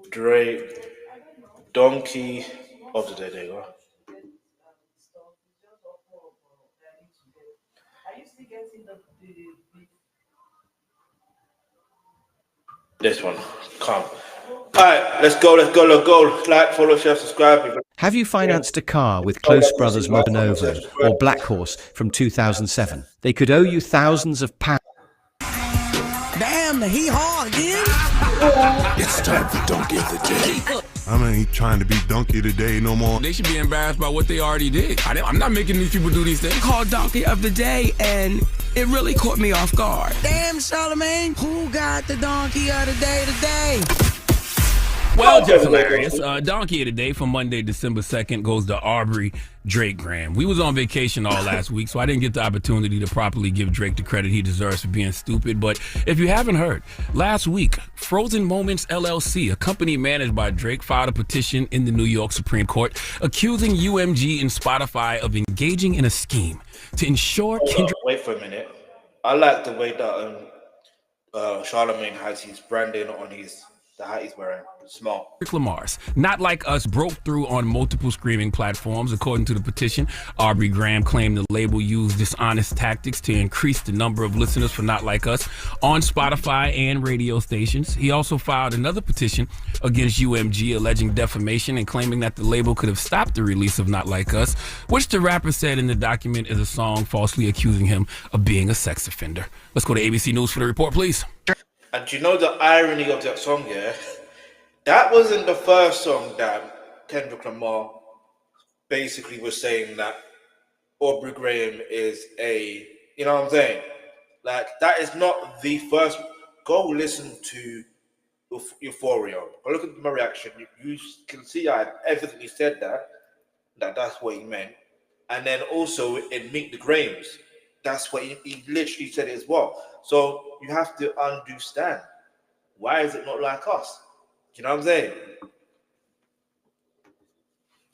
Drake, Donkey of the Day. There you go. This one, come. Alright, let's go. Like, follow, share, subscribe. Have you financed a car with Close Brothers Monovo or Black Horse from 2007? They could owe you thousands of pounds. Damn, the hee-haw again? It's time for Donkey of the Day. I ain't trying to be Donkey today no more. They should be embarrassed by what they already did. I'm not making these people do these things. Called Donkey of the Day, and it really caught me off guard. Damn, Charlemagne, who got the Donkey of the Day today? Well, just hilarious. Donkey of the Day for Monday, December 2nd goes to Aubrey Drake Graham. We was on vacation all last week, so I didn't get the opportunity to properly give Drake the credit he deserves for being stupid. But if you haven't heard, last week, Frozen Moments LLC, a company managed by Drake, filed a petition in the New York Supreme Court accusing UMG and Spotify of engaging in a scheme to ensure Kendrick... Wait for a minute. I like the way that Charlemagne has his branding on the hat he's wearing. Small. Lamar's Not Like Us broke through on multiple streaming platforms. According to the petition, Aubrey Graham claimed the label used dishonest tactics to increase the number of listeners for Not Like Us on Spotify and radio stations. He also filed another petition against UMG alleging defamation and claiming that the label could have stopped the release of Not Like Us, which the rapper said in the document is a song falsely accusing him of being a sex offender. Let's go to ABC News for the report, please. And do you know the irony of that song, yeah? That wasn't the first song that Kendrick Lamar basically was saying that Aubrey Graham is a, you know what I'm saying? Like, that is not the first. Go listen to Euphoria. Go look at my reaction. You can see everything he said that's what he meant. And then also in Meet the Grahams, that's what he literally said it as well. So you have to understand, why is it not like us? You know what I'm saying?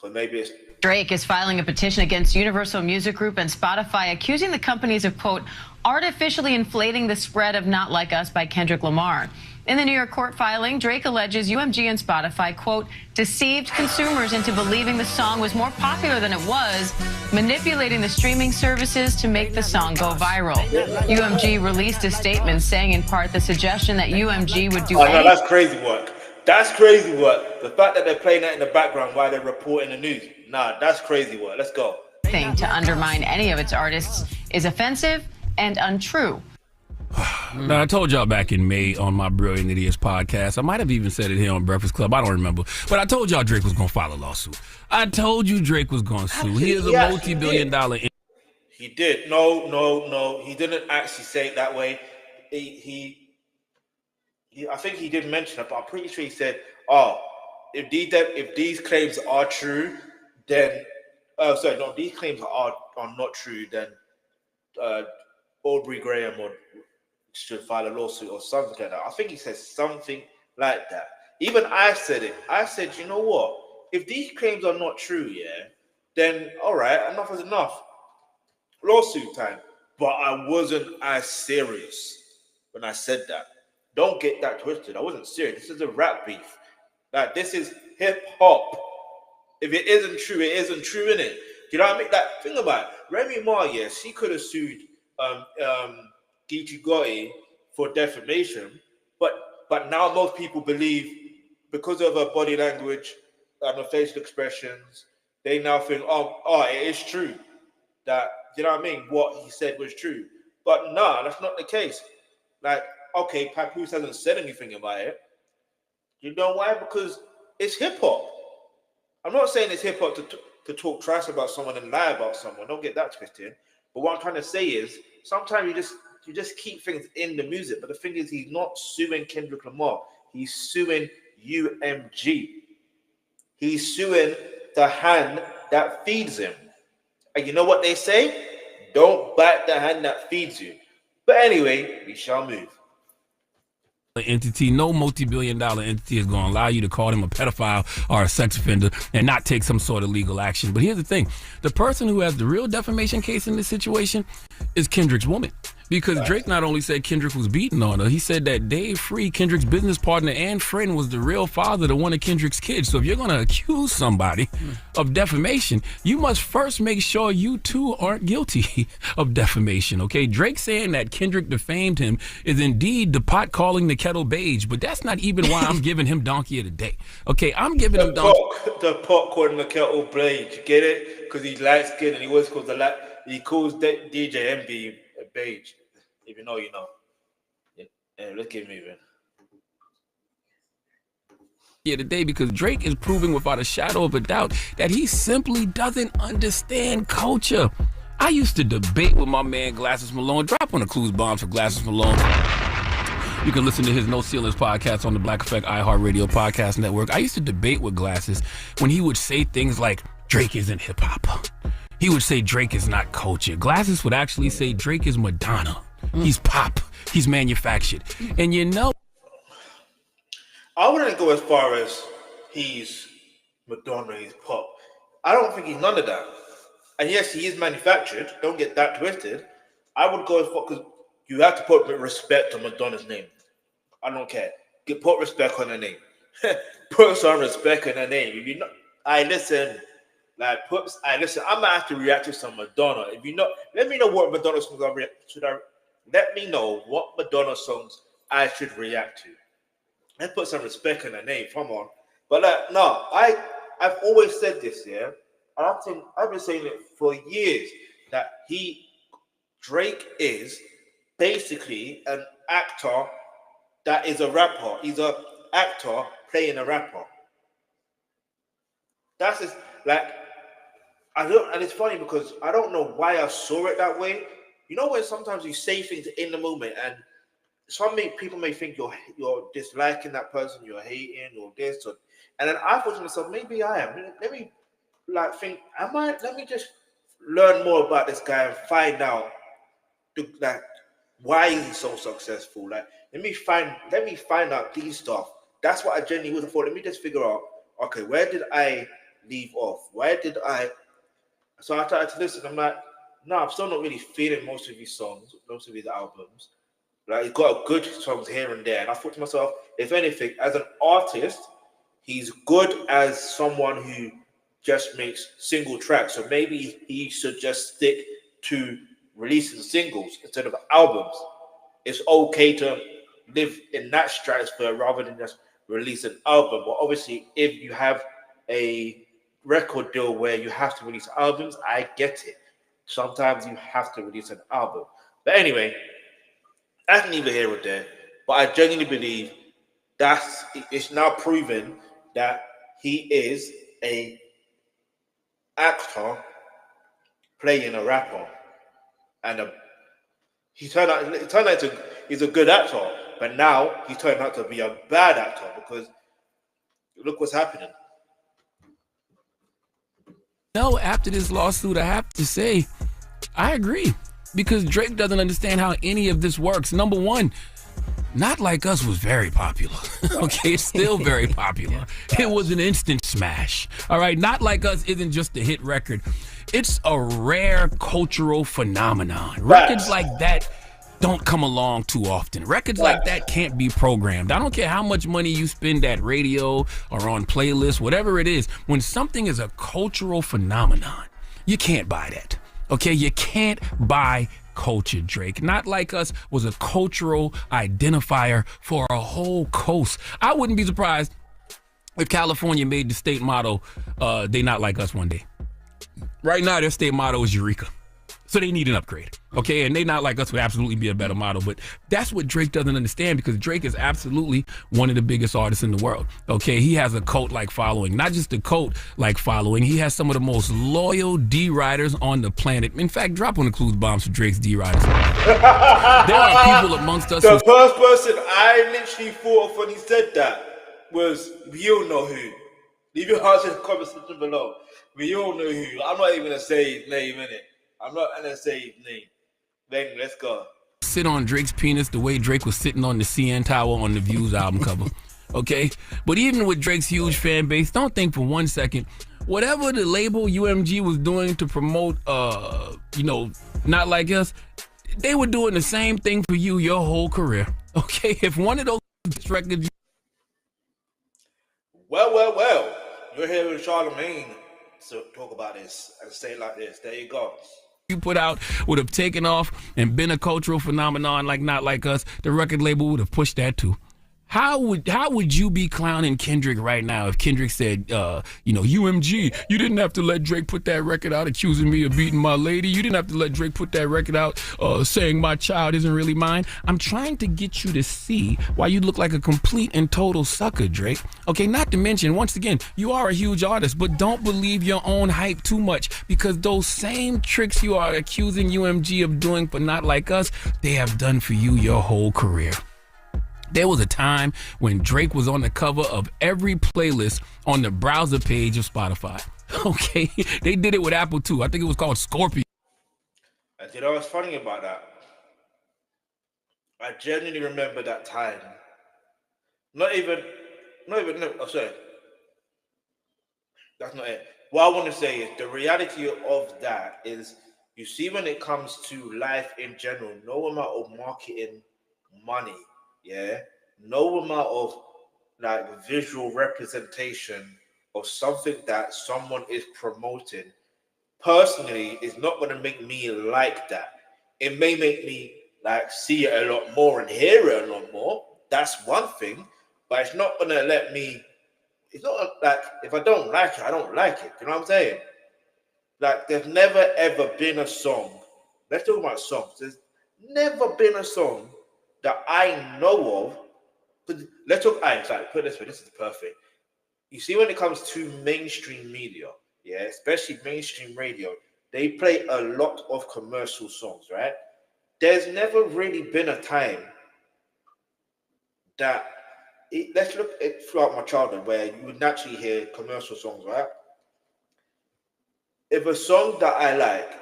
So maybe it's... Drake is filing a petition against Universal Music Group and Spotify, accusing the companies of, quote, artificially inflating the spread of Not Like Us by Kendrick Lamar. In the New York court filing, Drake alleges UMG and Spotify, quote, deceived consumers into believing the song was more popular than it was, manipulating the streaming services to make the song go viral. UMG released a statement saying in part the suggestion that UMG would do no, that's crazy work. That's crazy work. The fact that they're playing that in the background while they're reporting the news. Nah, that's crazy work. Let's go. To undermine any of its artists is offensive and untrue. Now, I told y'all back in May on my Brilliant Idiots podcast, I might have even said it here on Breakfast Club, I don't remember, but I told y'all Drake was going to file a lawsuit. I told you Drake was going to sue. He is a multi-billion dollar... He did. No. He didn't actually say it that way. I think he did mention it, but I'm pretty sure he said, if these claims are true, then... these claims are not true, then Aubrey Graham should file a lawsuit or something like that. I think he says something like that. Even I said it. I said, you know what? If these claims are not true, yeah, then all right, enough is enough. Lawsuit time. But I wasn't as serious when I said that. Don't get that twisted. I wasn't serious. This is a rap beef. Like, this is hip hop. If it isn't true, it isn't true, innit? Do you know what I mean? That thing about it. Remy Ma, yeah, she could have sued Geechee Gotti for defamation, but now most people believe, because of her body language and her facial expressions, they now think, it is true that, you know what I mean, what he said was true. But nah, that's not the case. Like, okay, Papoose hasn't said anything about it. You know why? Because it's hip hop. I'm not saying it's hip hop to talk trash about someone and lie about someone. Don't get that twisted. But what I'm trying to say is, sometimes you just keep things in the music. But the thing is, he's not suing Kendrick Lamar. He's suing UMG. He's suing the hand that feeds him. And you know what they say? Don't bite the hand that feeds you. But anyway, we shall move. Entity, no multi-billion dollar entity is going to allow you to call him a pedophile or a sex offender and not take some sort of legal action. But here's the thing. The person who has the real defamation case in this situation is Kendrick's woman. Because Drake not only said Kendrick was beating on her, he said that Dave Free, Kendrick's business partner and friend, was the real father to one of Kendrick's kids. So if you're going to accuse somebody of defamation, you must first make sure you too aren't guilty of defamation, okay? Drake saying that Kendrick defamed him is indeed the pot calling the kettle beige, but that's not even why I'm giving him Donkey of the Day. Okay, I'm giving him Donkey. The pot calling the kettle beige, get it? Because he's light skinned and he always calls he calls DJ MB a beige. If you know, you know. Yeah, let's get moving. Yeah, today, because Drake is proving without a shadow of a doubt that he simply doesn't understand culture. I used to debate with my man Glasses Malone. Drop on the clues bomb for Glasses Malone. You can listen to his No Ceilings podcast on the Black Effect iHeartRadio podcast network. I used to debate with Glasses when he would say things like, Drake isn't hip hop. He would say Drake is not culture. Glasses would actually say Drake is Madonna. He's pop. He's manufactured. And you know, I wouldn't go as far as he's Madonna, he's pop. I don't think he's none of that. And yes, he is manufactured. Don't get that twisted. I would go as far because you have to put respect on Madonna's name. I don't care. Put respect on her name. Put some respect on her name. If you know, listen. I might have to react to some Madonna. If you know, let me know what Madonna songs let me know what Madonna songs I should react to. Let's put some respect in her name. Come on. But no, I've always said this, yeah. And I've been saying it for years that Drake is basically an actor that is a rapper. He's an actor playing a rapper. That's just and it's funny because I don't know why I saw it that way. You know when sometimes you say things in the moment and people may think you're disliking that person, you're hating or this, and then I thought to myself, maybe I am. Let me think, let me just learn more about this guy and find out why he's so successful. Let me find out these stuff. That's what I genuinely would have thought. Let me just figure out, okay, where did I leave off? So I started to listen. I'm like, no, I'm still not really feeling most of his songs, most of his albums. He's got good songs here and there. And I thought to myself, if anything, as an artist, he's good as someone who just makes single tracks. So maybe he should just stick to releasing singles instead of albums. It's okay to live in that stratosphere rather than just release an album. But obviously, if you have a record deal where you have to release albums, I get it. Sometimes you have to release an album. But anyway, that's neither here or there. But I genuinely believe it's now proven that he is a actor playing a rapper. And he's a good actor, but now he turned out to be a bad actor because look what's happening. No, after this lawsuit, I have to say, I agree. Because Drake doesn't understand how any of this works. Number one, Not Like Us was very popular. Okay, it's still very popular. It was an instant smash. All right, Not Like Us isn't just a hit record. It's a rare cultural phenomenon. Records like that don't come along too often. Records like that can't be programmed. I don't care how much money you spend at radio or on playlists, whatever it is. When something is a cultural phenomenon, you can't buy that. Okay, you can't buy culture, Drake. Not Like Us was a cultural identifier for a whole coast. I wouldn't be surprised if California made the state motto, they Not Like Us one day. Right now, their state motto is Eureka. So they need an upgrade, okay? And They Not Like Us would absolutely be a better motto, but that's what Drake doesn't understand because Drake is absolutely one of the biggest artists in the world, okay? He has a cult-like following. Not just a cult-like following, he has some of the most loyal D-Riders on the planet. In fact, drop on the clues bombs for Drake's D-Riders. There are people amongst us The first person I literally thought of when he said that was, we all know who. Leave your hearts in the comment section below. We all know who. I'm not even going to say his name, innit? I'm not going to say his name. Then let's go. Sit on Drake's penis the way Drake was sitting on the CN Tower on the Views album cover. Okay? But even with Drake's huge fan base, don't think for 1 second, whatever the label UMG was doing to promote, Not Like Us, they were doing the same thing for you your whole career. Okay, if one of those records Well. You're here with Charlemagne to talk about this and say it like this. There you go. you put out would have taken off and been a cultural phenomenon like Not Like Us, the record label would have pushed that too. How would you be clowning Kendrick right now if Kendrick said, UMG, you didn't have to let Drake put that record out accusing me of beating my lady. You didn't have to let Drake put that record out saying my child isn't really mine. I'm trying to get you to see why you look like a complete and total sucker, Drake. Okay, not to mention, once again, you are a huge artist, but don't believe your own hype too much, because those same tricks you are accusing UMG of doing for Not Like Us, they have done for you your whole career. There was a time when Drake was on the cover of every playlist on the browser page of Spotify. Okay, they did it with Apple too. I think it was called Scorpion. And you know what's funny about that? I genuinely remember that time. No, sorry. That's not it. What I want to say is the reality of that is, you see, when it comes to life in general, no amount of marketing money, no amount of like visual representation of something that someone is promoting personally is not going to make me like that. It may make me like see it a lot more and hear it a lot more. That's one thing, but it's not going to let me. It's not like if I don't like it, I don't like it. You know what I'm saying? Like, there's never ever been a song. Let's talk about songs. There's never been a song that I know of. But let's talk. Put it this way. This is perfect. You see, when it comes to mainstream media, especially mainstream radio, they play a lot of commercial songs, right? There's never really been a time that let's look at throughout my childhood where you would naturally hear commercial songs, right? If a song that I like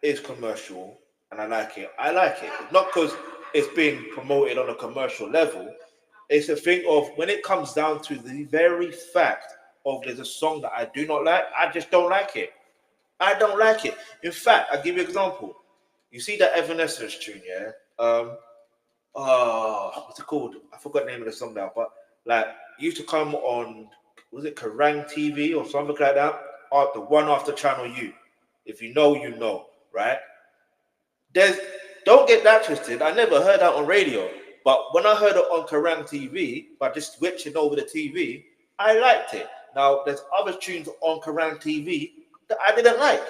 is commercial and I like it. It's not because it's being promoted on a commercial level. It's a thing of when it comes down to the very fact of there's a song that I do not like, I just don't like it. I don't like it. In fact, I'll give you an example. You see that Evanescence tune, what's it called? I forgot the name of the song now, but like it used to come on, was it Kerrang TV or something like that? Or the one after Channel U. If you know, you know, right? Don't get that twisted. I never heard that on radio, but when I heard it on Kerrang TV, by just switching over the TV, I liked it. Now, there's other tunes on Kerrang TV that I didn't like.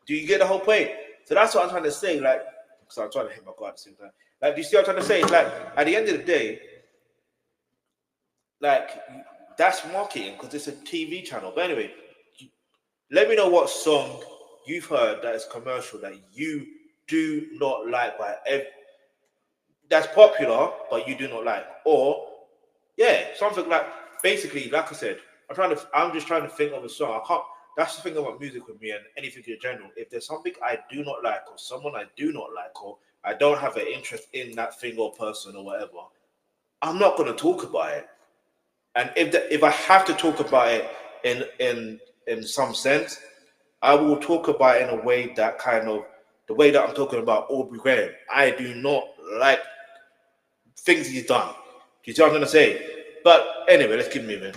Do you get the whole point? So that's what I'm trying to say. Like, so I'm trying to hit my God at the same time. Like, do you see what I'm trying to say? It's like, at the end of the day, like, that's marketing because it's a TV channel. But anyway, let me know what song you've heard that is commercial that you do not like, that's popular, but you do not like. Or, something like, basically, like I said, I'm just trying to think of a song. That's the thing about music with me and anything in general. If there's something I do not like or someone I do not like or I don't have an interest in that thing or person or whatever, I'm not going to talk about it. And if I have to talk about it in some sense, I will talk about it in a way that kind of, the way that I'm talking about Aubrey Graham. I do not like things he's done. Do you see what I'm going to say? But anyway, let's keep moving.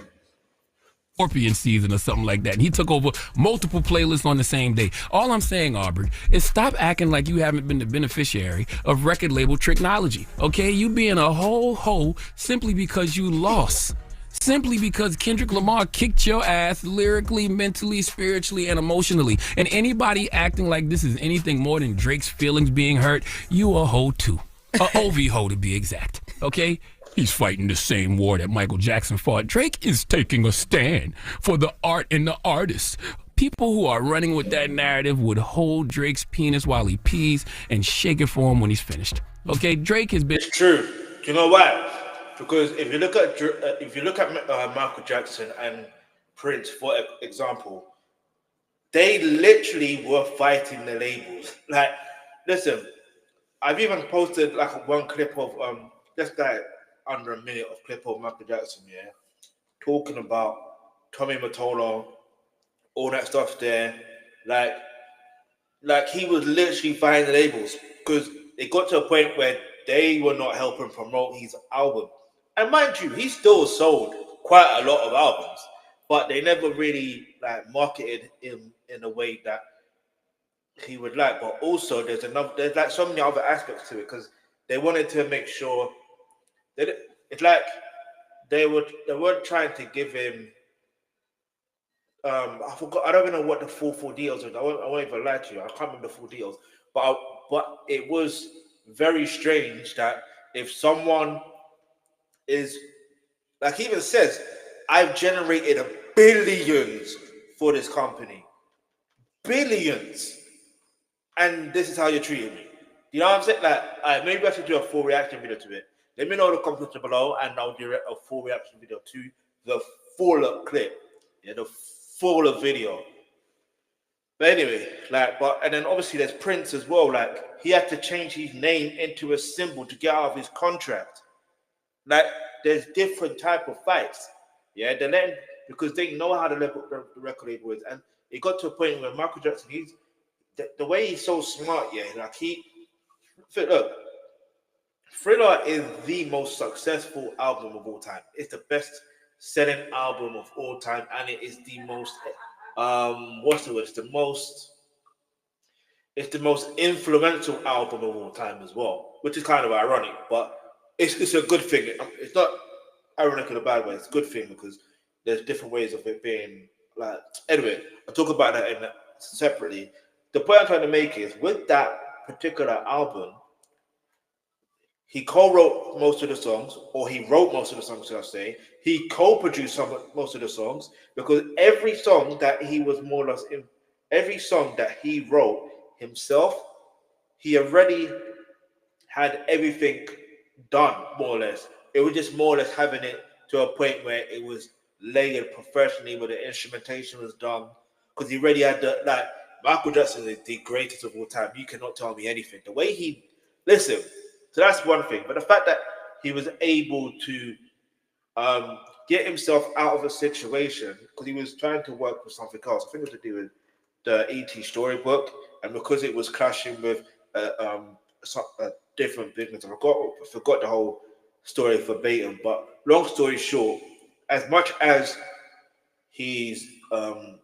Scorpion season or something like that, and he took over multiple playlists on the same day. All I'm saying, Aubrey, is stop acting like you haven't been the beneficiary of record label technology. Okay, you being a whole hoe simply because you lost. Simply because Kendrick Lamar kicked your ass lyrically, mentally, spiritually, and emotionally. And anybody acting like this is anything more than Drake's feelings being hurt, you a hoe too. A OV hoe to be exact. Okay? He's fighting the same war that Michael Jackson fought. Drake is taking a stand for the art and the artists. People who are running with that narrative would hold Drake's penis while he pees and shake it for him when he's finished. Okay, Drake has been... It's true. Do you know why? Because if you look at Michael Jackson and Prince, for example, they literally were fighting the labels. Like, listen, I've even posted like one clip of this guy under a minute of clip of Michael Jackson, talking about Tommy Mottola, all that stuff there. Like, like he was literally fighting the labels because it got to a point where they were not helping promote his album. And mind you, he still sold quite a lot of albums, but they never really like marketed him in a way that he would like. But also, there's like so many other aspects to it because they wanted to make sure that it's like they weren't trying to give him. I forgot. I don't even know what the full details are. I won't even lie to you. I can't remember the full details. But it was very strange that if someone is like he even says, I've generated billions for this company, billions, and this is how you're treating me. You know what I'm saying? Like, maybe I should do a full reaction video to it. Let me know in the comments below, and I'll do a full reaction video to the full clip. Yeah, the full video. But anyway, and then obviously there's Prince as well. Like, he had to change his name into a symbol to get out of his contract. Like, there's different type of fights. Yeah, they're letting, because they know how the record label is. And it got to a point where Michael Jackson, the way he's so smart, yeah, like look, Thriller is the most successful album of all time. It's the best selling album of all time, and it is the most what's the word? It's the most influential album of all time as well, which is kind of ironic, but it's a good thing. It's not ironic in a bad way. It's a good thing because there's different ways of it being like. Anyway, I'll talk about that separately. The point I'm trying to make is with that particular album, he co-wrote most of the songs, or he wrote most of the songs, should I say. He co-produced most of the songs, because every song that he was more or less in, every song that he wrote himself, he already had everything done, more or less. It was just more or less having it to a point where it was layered professionally, where the instrumentation was done, because he already had Michael Jackson is the greatest of all time. You cannot tell me anything. The way listen, so that's one thing. But the fact that he was able to get himself out of a situation, because he was trying to work with something else. I think it was to do with the E.T. storybook. And because it was clashing with a different business, I forgot the whole story verbatim. But long story short, as much as he's one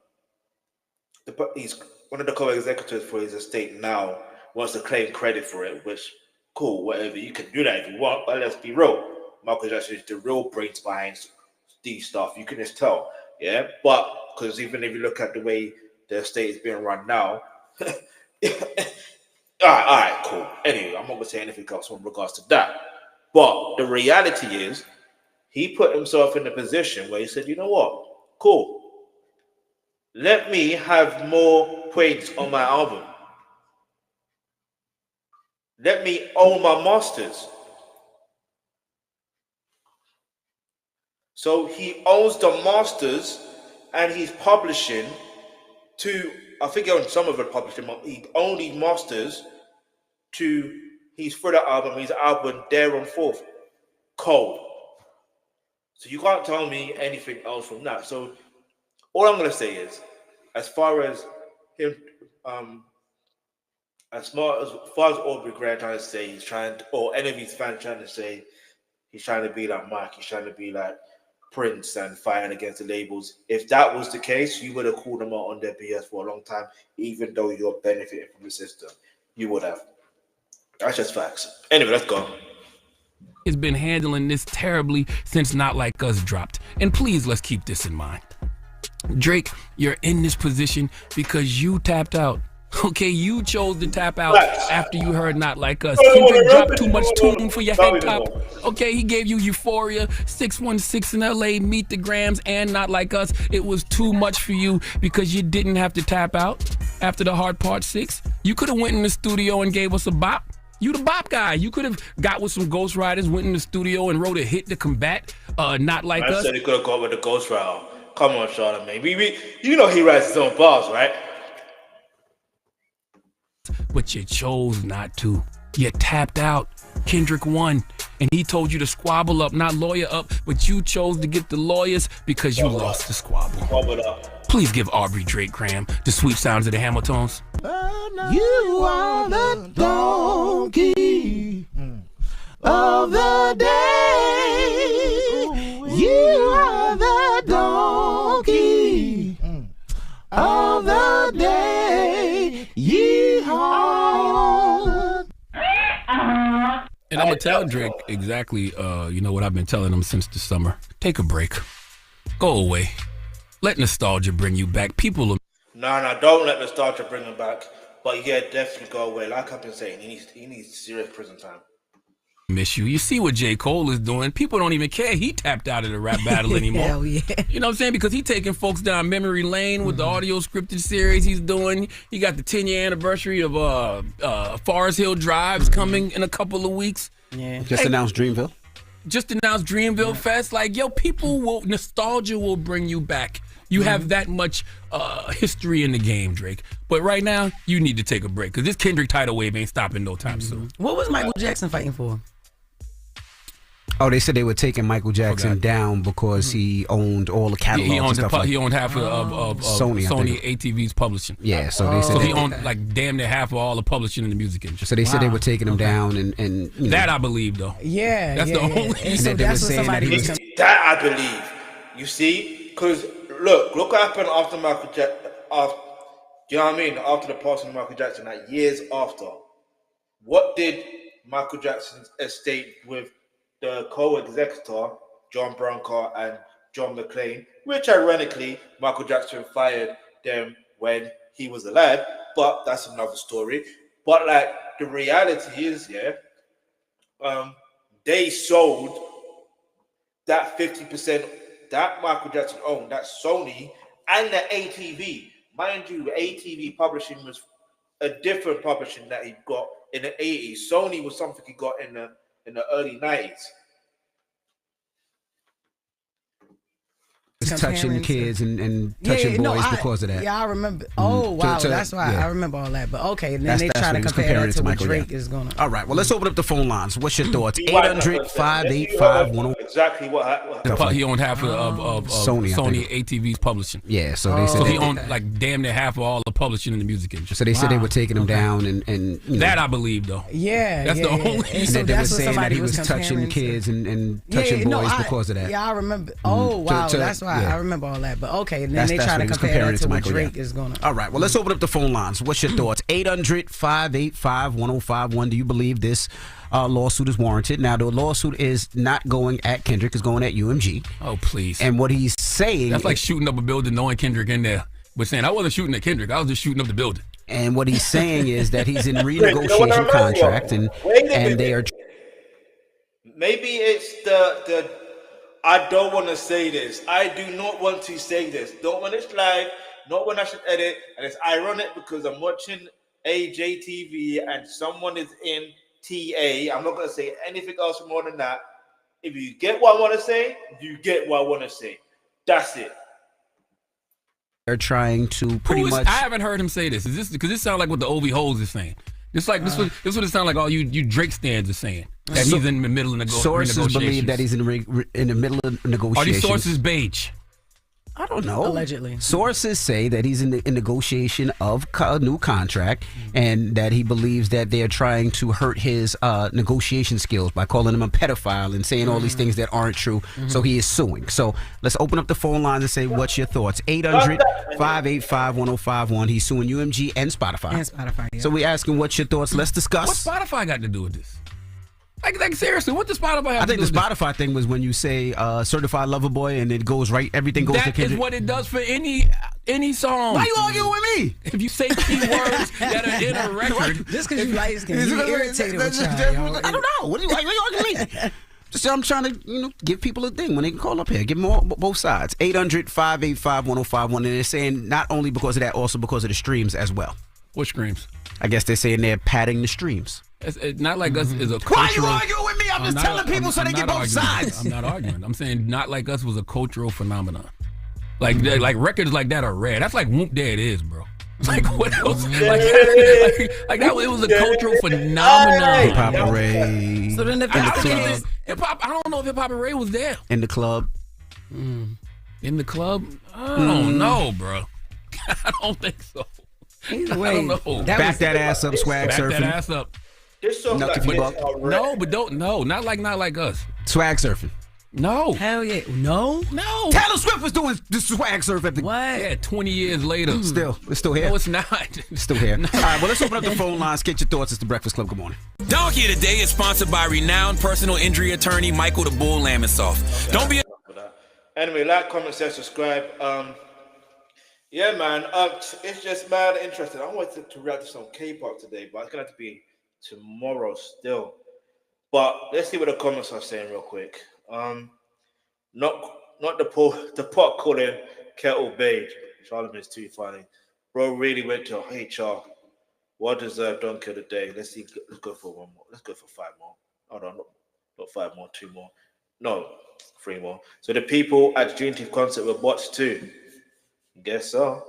of the co-executives for his estate now wants to claim credit for it, which, cool, whatever, you can do that if you want, but let's be real. Michael Jackson is the real brains behind these stuff. You can just tell, yeah? But, because even if you look at the way the estate is being run now, all right, cool. Anyway, I'm not going to say anything else in regards to that. But the reality is, he put himself in a position where he said, you know what? Cool. Let me have more points on my album. Let me own my masters. So he owns the masters, and he's publishing to, I think he owns some of it publishing, he owned these masters to his Thriller album, his album There on Fourth, Cold. So you can't tell me anything else from that. So all I'm going to say is, as far as him, as far as Aubrey Graham trying to say he's trying to, or any of his fans trying to say he's trying to be like Mike, he's trying to be like Prince and fighting against the labels. If that was the case, you would have called them out on their BS for a long time, even though you're benefiting from the system. You would have. That's just facts. Anyway, let's go. Has been handling this terribly since Not Like Us dropped. And please, let's keep this in mind. Drake, you're in this position because you tapped out. Okay, you chose to tap out after you heard Not Like Us. Kendrick dropped too much tune for your head top. Okay, he gave you Euphoria, 616 in LA, Meet the Grams, and Not Like Us. It was too much for you because you didn't have to tap out after the Hard Part 6. You could have went in the studio and gave us a bop. You the bop guy. You could have got with some ghostwriters, went in the studio and wrote a hit to combat Not Like Us. I said he could have gone with the ghostwriter. Come on, Charlamagne. You know he writes his own bars, right? But you chose not to. You tapped out. Kendrick won. and he told you to squabble up, not lawyer up, but you chose to get the lawyers because you lost the squabble. Squabble up. Please give Aubrey Drake Graham the sweet sounds of the Hamiltons. You are the donkey of the day. You are the donkey of the day. Yeehaw. And I'm gonna tell Drake exactly, what I've been telling him since the summer. Take a break. Go away. Let nostalgia bring you back. People will No, don't let nostalgia bring him back. But yeah, definitely go away. Like I've been saying, he needs serious prison time. miss you. You see what J. Cole is doing. People don't even care. He tapped out of the rap battle anymore. Hell yeah. You know what I'm saying? Because he taking folks down memory lane with the audio scripted series he's doing. He got the 10-year anniversary of Forest Hill Drive's coming in a couple of weeks. Yeah. Just announced Dreamville. Just announced Dreamville Fest. Like, yo, nostalgia will bring you back. You have that much history in the game, Drake. But right now, you need to take a break because this Kendrick tidal wave ain't stopping no time soon. What was Michael Jackson fighting for? Oh, they said they were taking Michael Jackson down because he owned all the catalogs and stuff like that. He owned half of Sony ATV's publishing. Yeah, so they said he owned like damn near half of all the publishing in the music industry. So they said they were taking him down and you know, that I believe though. Yeah, that's the only. And so they were that's what saying that somebody he was. That I believe. You see, because look what happened after Michael Jackson. Do you know what I mean? After the passing of Michael Jackson, like years after, what did Michael Jackson's estate with the co-executor John Brancar and John McClane, which ironically Michael Jackson fired them when he was alive, but that's another story. But like the reality is, they sold that 50% that Michael Jackson owned, that Sony and the ATV. Mind you, ATV publishing was a different publishing that he got in the 80s. Sony was something he got in the early 90s. It's touching kids and touching boys because of that. Yeah, I remember. Oh, wow. That's why I remember all that. But okay, and then they try to compare it to what Drake is going to. All right, well, let's open up the phone lines. What's your thoughts? 800-585-10. Exactly what happened. He owned half of Sony ATV's publishing. Yeah, so they said so he owned like damn near half of all the publishing in the music industry. So they said they were taking him down and you know, that I believe though. Yeah, that's the only. And then they were saying that he was touching kids and touching boys because of that. Yeah, I remember. Oh, wow. That's why I remember all that. But okay, and then they try to compare it to what Drake is going to. All right, well, let's open up the phone lines. What's your thoughts? 800-585-1051. Do you believe this lawsuit is warranted? Now, the lawsuit is not going at Kendrick, it's going at UMG. Oh, please. And what he's saying... That's like shooting up a building knowing Kendrick in there. But saying, I wasn't shooting at Kendrick, I was just shooting up the building. And what he's saying is that he's in renegotiation contract and they are... Maybe it's the I don't want to say this. I do not want to say this. Not when it's live, not when I should edit. And it's ironic because I'm watching AJTV and someone is in TA. I'm not going to say anything else more than that. If you get what I want to say, you get what I want to say. That's it. They're trying to pretty much... I haven't heard him say this. Is this because this sounds like what the Ovi Hoes is saying? It's like this would it sound like all you Drake stands are saying that he's in the middle of negotiations. Sources believe that he's in the middle of negotiations. Are these sources beige? I don't know. Allegedly. Sources say that he's in negotiation of a new contract and that he believes that they're trying to hurt his negotiation skills by calling him a pedophile and saying all these things that aren't true. So he is suing. So let's open up the phone lines and say, what's your thoughts? 800-585-1051. He's suing UMG and Spotify. Yeah. So we asking, what's your thoughts? Let's discuss. What Spotify got to do with this? Like seriously, what does Spotify have I to do think the with Spotify thing was when you say certified lover boy and it goes right, everything goes to Kendrick. That is what it does for any song. Why you arguing with me? If you say keywords that are in a record. Just because you light skin, you irritated with y'all. I don't know. What are you arguing with me? Just I'm trying to, give people a thing when they can call up here. Give them all, both sides. 800-585-1051. And they're saying not only because of that, also because of the streams as well. What streams? I guess they're saying they're padding the streams. It's not like us is a cultural... Why are you arguing with me? I'm just telling people so they get both sides. I'm not arguing. I'm saying not like us was a cultural phenomenon. Like records like that are rare. That's like Whoop There It Is, bro. Like what else? Like that it was a cultural phenomenon. Hip Hop Parade. So then if I that's the case, I don't know if Hip Hop Ray was there. In the club. In the club? I don't know, bro. I don't think so. Either way, I don't know. Back that ass up, swag Back surfing. that ass up. This song Nucky like Buck. No, but not like us. Swag surfing. No. hell yeah, no. Taylor Swift was doing the swag surf at the. What? Yeah, 20 years later. It's still here. No, it's not. It's still here. All right, well, let's open up the phone lines. Get your thoughts. It's the Breakfast Club. Good morning. Donkey of the Day is sponsored by renowned personal injury attorney Michael the Bull Lamonsoff. Don't be. Anyway, like, comment, share, subscribe. Yeah, man. It's just mad interesting. I wanted to react to some K-pop today, but it's gonna have to be tomorrow still. But let's see what the comments are saying real quick. Not the pot calling kettle beige. Charlemagne's too funny. Bro really went to HR. Well deserved donkey of the day. Let's see. Let's go for one more. Let's go for 5 more. Hold on, not 5 more, 2 more. No, 3 more. So the people at the Juneteenth concert were bots too. Guess so.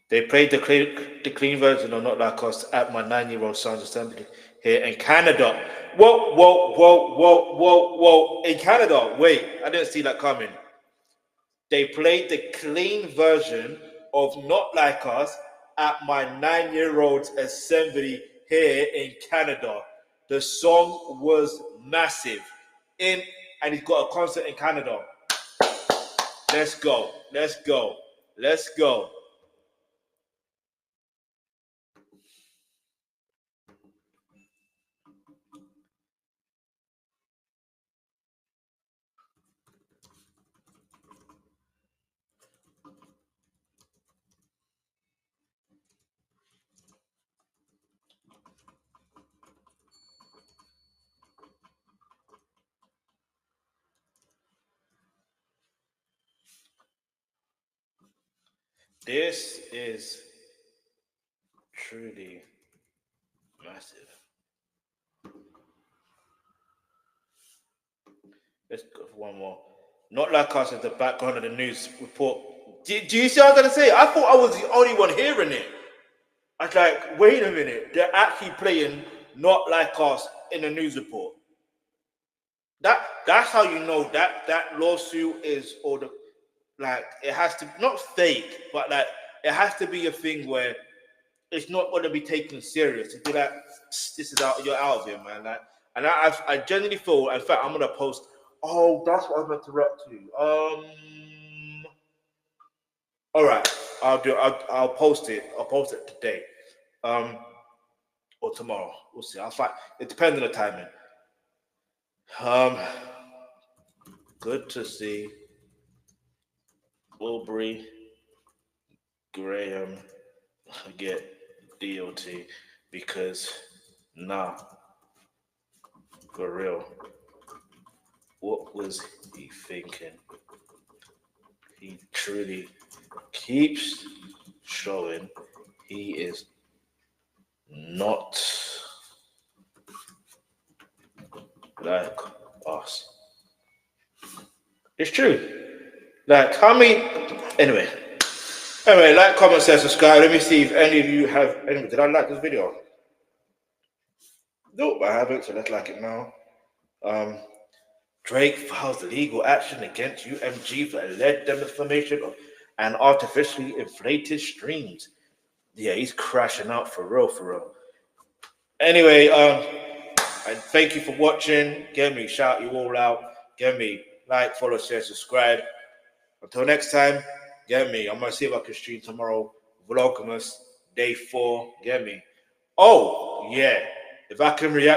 They played the clean version of Not Like Us at my 9-year-old son's assembly here in Canada. Whoa. In Canada, wait, I didn't see that coming. They played the clean version of Not Like Us at my 9-year-old's assembly here in Canada. The song was massive. And he's got a concert in Canada. Let's go. This is truly massive. Let's go for one more. Not Like Us at the background of the news report. Do you see what I was going to say? I thought I was the only one hearing it. I was like, wait a minute. They're actually playing Not Like Us in the news report. That's how you know that lawsuit is like, it has to, not fake, but like, it has to be a thing where it's not going to be taken serious. If you're like, this is out, you're out of here, man. Like, and I genuinely feel, in fact, I'm going to post, oh, that's what I meant to react to. All right, I'll post it. I'll post it today, or tomorrow. We'll see. I'll find. It depends on the timing. Good to see Wilbury Graham get DOT because for real, what was he thinking? He truly keeps showing he is not like us. It's true. Like, how many? Anyway, like, comment, share, subscribe. Let me see if any of you have. Anyway, did I like this video? Nope, I haven't. So let's like it now. Drake files legal action against UMG for alleged defamation and artificially inflated streams. Yeah, he's crashing out for real. Anyway, and thank you for watching. Get me, shout you all out. Get me, like, follow, share, subscribe. Until next time, get me. I'm gonna see if I can stream tomorrow. Vlogmas Day 4. Get me. Oh yeah, if I can react.